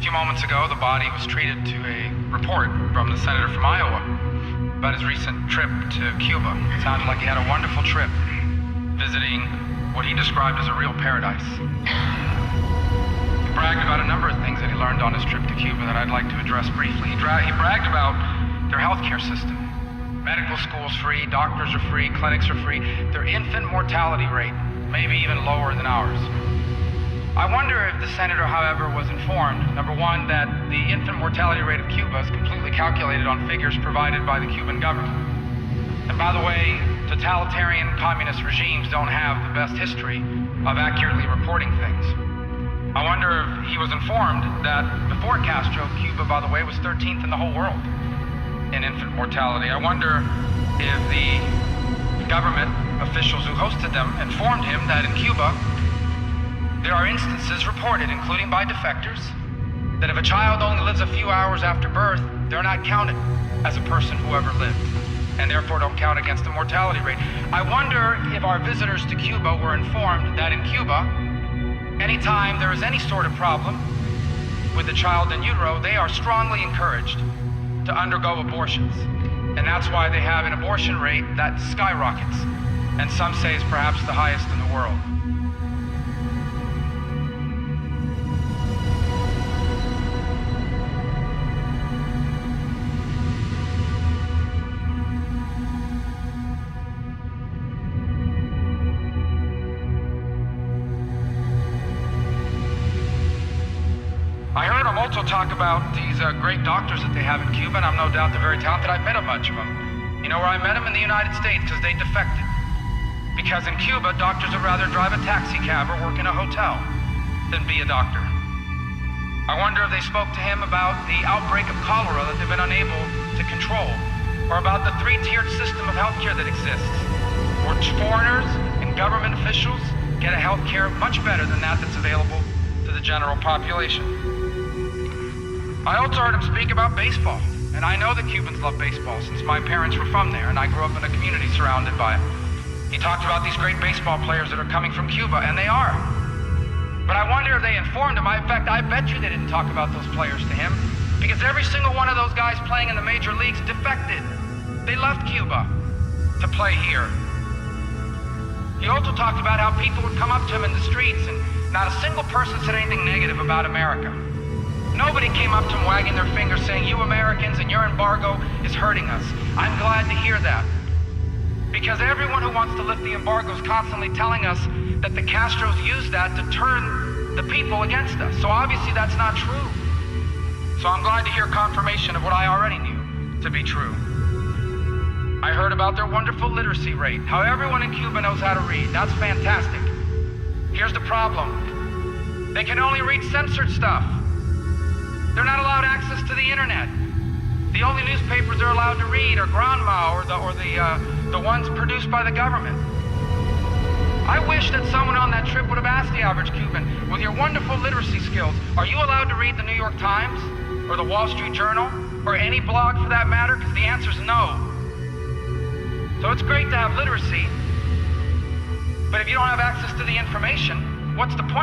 A few moments ago, the body was treated to a report from the senator from Iowa about his recent trip to Cuba. It sounded like he had a wonderful trip, visiting what he described as a real paradise. He bragged about a number of things that he learned on his trip to Cuba that I'd like to address briefly. He bragged about their healthcare system. Medical school's free, doctors are free, clinics are free. Their infant mortality rate, maybe even lower than ours. I wonder if the senator, however, was informed, number one, that the infant mortality rate of Cuba is completely calculated on figures provided by the Cuban government. And by the way, totalitarian communist regimes don't have the best history of accurately reporting things. I wonder if he was informed that before Castro, Cuba, by the way, was 13th in the whole world in infant mortality. I wonder if the government officials who hosted them informed him that in Cuba, there are instances reported, including by defectors, that if a child only lives a few hours after birth, they're not counted as a person who ever lived, and therefore don't count against the mortality rate. I wonder if our visitors to Cuba were informed that in Cuba, anytime there is any sort of problem with the child in utero, they are strongly encouraged to undergo abortions. And that's why they have an abortion rate that skyrockets, and some say is perhaps the highest in the world. I heard them also talk about these great doctors that they have in Cuba, and I'm no doubt they're very talented. I've met a bunch of them. You know where I met them? In the United States, because they defected. Because in Cuba, doctors would rather drive a taxi cab or work in a hotel than be a doctor. I wonder if they spoke to him about the outbreak of cholera that they've been unable to control, or about the three-tiered system of healthcare that exists, where foreigners and government officials get a healthcare much better than that that's available to the general population. I also heard him speak about baseball, and I know that Cubans love baseball since my parents were from there and I grew up in a community surrounded by it. He talked about these great baseball players that are coming from Cuba, and they are. But I wonder if they informed him. In fact, I bet you they didn't talk about those players to him, because every single one of those guys playing in the major leagues defected. They left Cuba to play here. He also talked about how people would come up to him in the streets and not a single person said anything negative about America. Nobody came up to him wagging their finger saying, "You Americans and your embargo is hurting us." I'm glad to hear that. Because everyone who wants to lift the embargo is constantly telling us that the Castros used that to turn the people against us. So obviously that's not true. So I'm glad to hear confirmation of what I already knew to be true. I heard about their wonderful literacy rate, how everyone in Cuba knows how to read. That's fantastic. Here's the problem. They can only read censored stuff. They're not allowed access to the internet. The only newspapers they're allowed to read are Granma or the ones produced by the government. I wish that someone on that trip would have asked the average Cuban, with your wonderful literacy skills, are you allowed to read the New York Times or the Wall Street Journal or any blog for that matter? Because the answer is no. So it's great to have literacy, but if you don't have access to the information, what's the point of it?